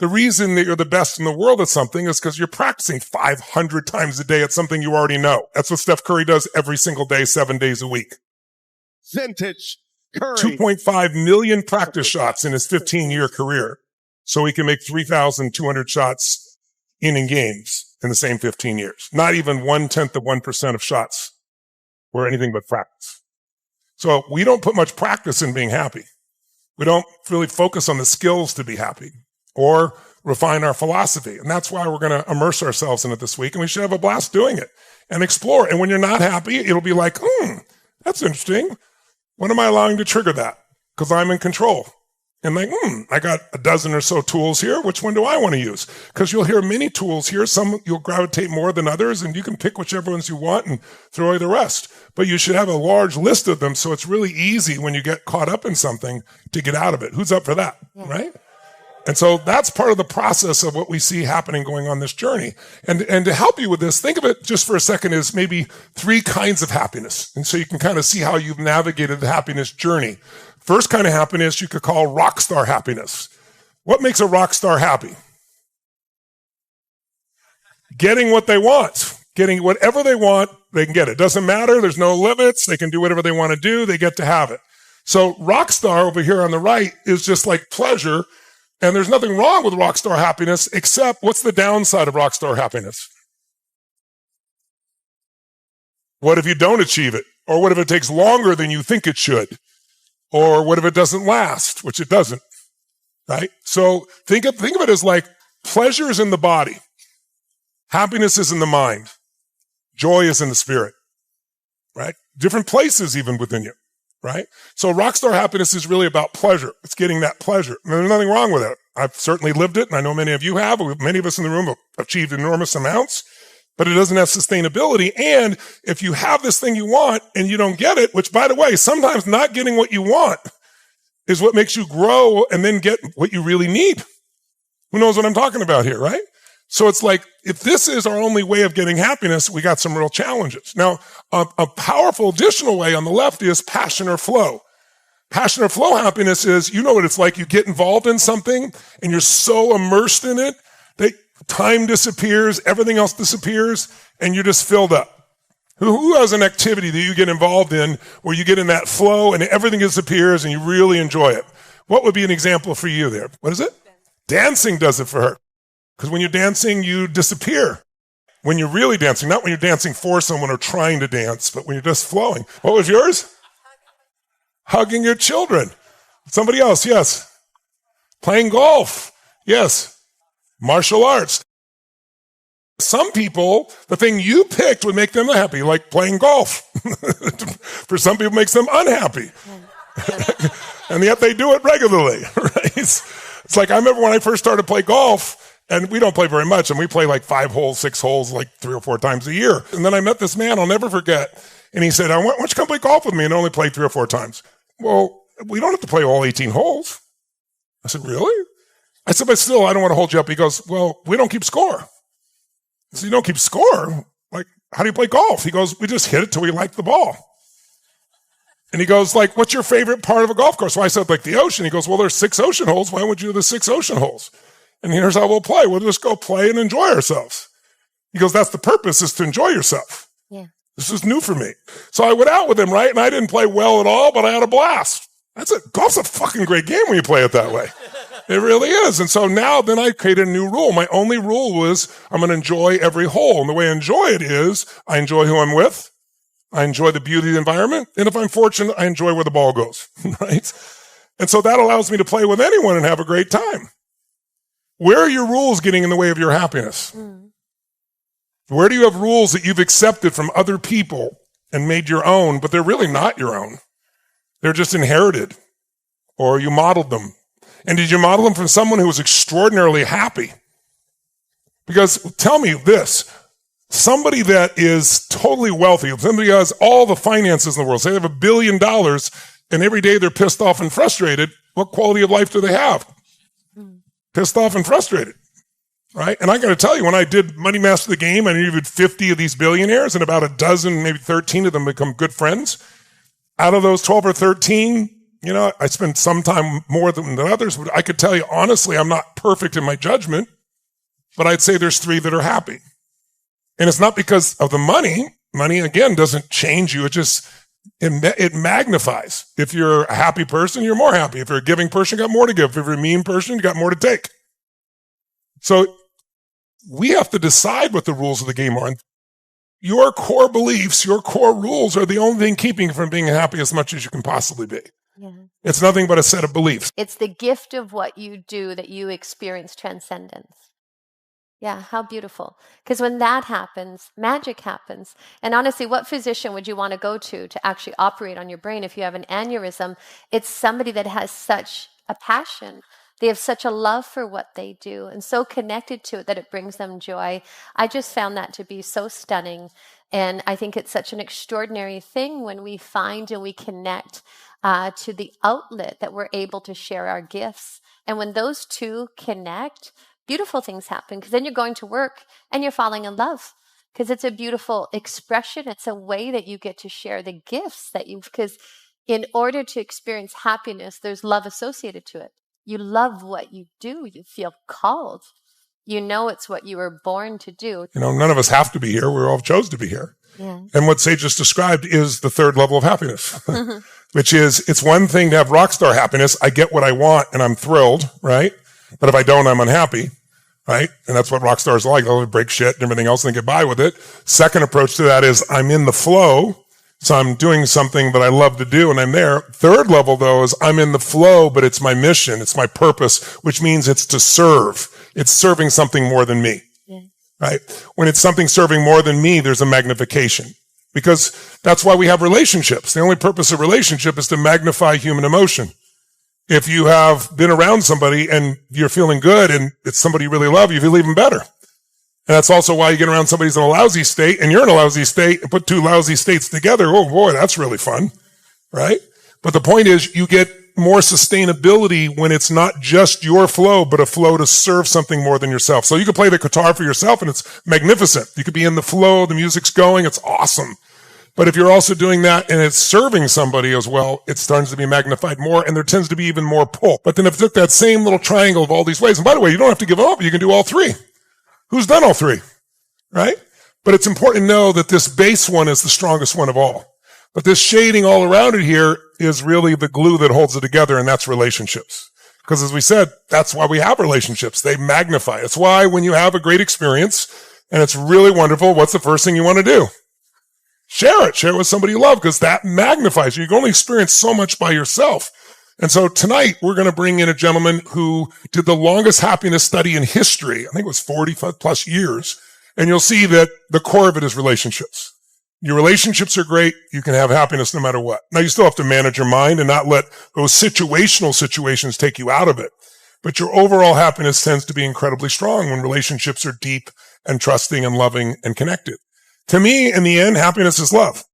The reason that you're the best in the world at something is because you're practicing 500 times a day at something you already know. That's what Steph Curry does every single day, 7 days a week. Vintage Curry. 2.5 million practice shots in his 15-year career. So he can make 3,200 shots in games in the same 15 years. Not even 0.1% of shots were anything but practice. So we don't put much practice in being happy. We don't really focus on the skills to be happy or refine our philosophy. And that's why we're going to immerse ourselves in it this week. And we should have a blast doing it and explore. And when you're not happy, it'll be like, that's interesting. When am I allowing to trigger that? Because I'm in control. And like, I got a dozen or so tools here. Which one do I want to use? Because you'll hear many tools here. Some you'll gravitate more than others, and you can pick whichever ones you want and throw away the rest. But you should have a large list of them, so it's really easy when you get caught up in something to get out of it. Who's up for that, right? And so that's part of the process of what we see happening going on this journey. And to help you with this, think of it just for a second as maybe 3 kinds of happiness. And so you can kind of see how you've navigated the happiness journey. First kind of happiness you could call rock star happiness. What makes a rock star happy? Getting what they want. Getting whatever they want, they can get it. Doesn't matter. There's no limits. They can do whatever they want to do. They get to have it. So rock star over here on the right is just like pleasure. And there's nothing wrong with rock star happiness, except what's the downside of rock star happiness? What if you don't achieve it? Or what if it takes longer than you think it should? Or what if it doesn't last, which it doesn't, right? So think of it as like pleasure is in the body. Happiness is in the mind. Joy is in the spirit, right? Different places even within you, right? So rockstar happiness is really about pleasure. It's getting that pleasure. And there's nothing wrong with it. I've certainly lived it, and I know many of you have. Many of us in the room have achieved enormous amounts, but it doesn't have sustainability. And if you have this thing you want and you don't get it, which by the way, sometimes not getting what you want is what makes you grow and then get what you really need. Who knows what I'm talking about here, right? So it's like, if this is our only way of getting happiness, we got some real challenges. Now, a powerful additional way on the left is passion or flow. Passion or flow happiness is, you know what it's like. You get involved in something and you're so immersed in it that time disappears, everything else disappears, and you're just filled up. Who has an activity that you get involved in where you get in that flow and everything disappears and you really enjoy it? What would be an example for you there? What is it? Dancing does it for her. Because when you're dancing, you disappear. When you're really dancing, not when you're dancing for someone or trying to dance, but when you're just flowing. What was yours? Hugging your children. Somebody else, yes. Playing golf, yes. Martial arts. Some people, the thing you picked would make them happy, like playing golf. For some people, it makes them unhappy. And yet they do it regularly, right? It's like, I remember when I first started to play golf, and we don't play very much, and we play like 5 holes, 6 holes, like 3 or 4 times a year. And then I met this man I'll never forget. And he said, why don't you come play golf with me? And I only played 3 or 4 times. Well, we don't have to play all 18 holes. I said, really? I said, but still, I don't want to hold you up. He goes, well, we don't keep score. I said, you don't keep score? Like, how do you play golf? He goes, we just hit it till we like the ball. And he goes, like, what's your favorite part of a golf course? So I said, like the ocean. He goes, well, there's 6 ocean holes. Why would you do the 6 ocean holes? And here's how we'll play. We'll just go play and enjoy ourselves. He goes, that's the purpose, is to enjoy yourself. Yeah. This is new for me. So I went out with him, right? And I didn't play well at all, but I had a blast. That's it. Golf's a fucking great game when you play it that way. It really is. And so now then I created a new rule. My only rule was I'm going to enjoy every hole. And the way I enjoy it is I enjoy who I'm with. I enjoy the beauty of the environment. And if I'm fortunate, I enjoy where the ball goes, right? And so that allows me to play with anyone and have a great time. Where are your rules getting in the way of your happiness? Where do you have rules that you've accepted from other people and made your own, but they're really not your own? They're just inherited, or you modeled them. And did you model them from someone who was extraordinarily happy? Because tell me this, somebody that is totally wealthy, somebody who has all the finances in the world, say they have $1 billion, and every day they're pissed off and frustrated, what quality of life do they have? Pissed off and frustrated, right? And I got to tell you, when I did Money Master the Game, I interviewed 50 of these billionaires, and about a dozen, maybe 13 of them become good friends. Out of those 12 or 13, I spend some time more than others, but I could tell you honestly, I'm not perfect in my judgment, but I'd say there's 3 that are happy. And it's not because of the money. Money, again, doesn't change you. It magnifies. If you're a happy person, you're more happy. If you're a giving person, you got more to give. If you're a mean person, you got more to take. So we have to decide what the rules of the game are. And your core beliefs, your core rules are the only thing keeping you from being happy as much as you can possibly be. Yeah. It's nothing but a set of beliefs. It's the gift of what you do that you experience transcendence. Yeah, how beautiful. Because when that happens, magic happens. And honestly, what physician would you want to go to actually operate on your brain if you have an aneurysm? It's somebody that has such a passion. They have such a love for what they do and so connected to it that it brings them joy. I just found that to be so stunning. And I think it's such an extraordinary thing when we find and we connect to the outlet that we're able to share our gifts. And when those two connect, beautiful things happen, because then you're going to work and you're falling in love, because it's a beautiful expression. It's a way that you get to share the gifts that because in order to experience happiness, there's love associated to it. You love what you do. You feel called. You know it's what you were born to do. None of us have to be here. We all chose to be here. Yeah. And what Sage just described is the 3rd level of happiness, which is, it's one thing to have rock star happiness. I get what I want and I'm thrilled, right? But if I don't, I'm unhappy, right? And that's what rock stars are like. They'll break shit and everything else and get by with it. Second approach to that is I'm in the flow. So I'm doing something that I love to do and I'm there. 3rd level, though, is I'm in the flow, but it's my mission. It's my purpose, which means it's to serve. It's serving something more than me, right? When it's something serving more than me, there's a magnification, because that's why we have relationships. The only purpose of relationship is to magnify human emotion. If you have been around somebody and you're feeling good and it's somebody you really love, you feel even better. And that's also why you get around somebody who's in a lousy state and you're in a lousy state and put 2 lousy states together. Oh boy, that's really fun, right? But the point is you get more sustainability when it's not just your flow, but a flow to serve something more than yourself. So you can play the guitar for yourself and it's magnificent. You could be in the flow, the music's going, it's awesome. But if you're also doing that and it's serving somebody as well, it starts to be magnified more and there tends to be even more pull. But then if you took that same little triangle of all these ways, and by the way, you don't have to give up, you can do all 3. Who's done all 3, right? But it's important to know that this base one is the strongest one of all. But this shading all around it here is really the glue that holds it together, and that's relationships. Because as we said, that's why we have relationships. They magnify. It's why when you have a great experience and it's really wonderful, what's the first thing you want to do? Share it. Share it with somebody you love, because that magnifies you. You can only experience so much by yourself. And so tonight we're going to bring in a gentleman who did the longest happiness study in history. I think it was 45 plus years. And you'll see that the core of it is relationships. Your relationships are great. You can have happiness no matter what. Now you still have to manage your mind and not let those situational situations take you out of it. But your overall happiness tends to be incredibly strong when relationships are deep and trusting and loving and connected. To me, in the end, happiness is love.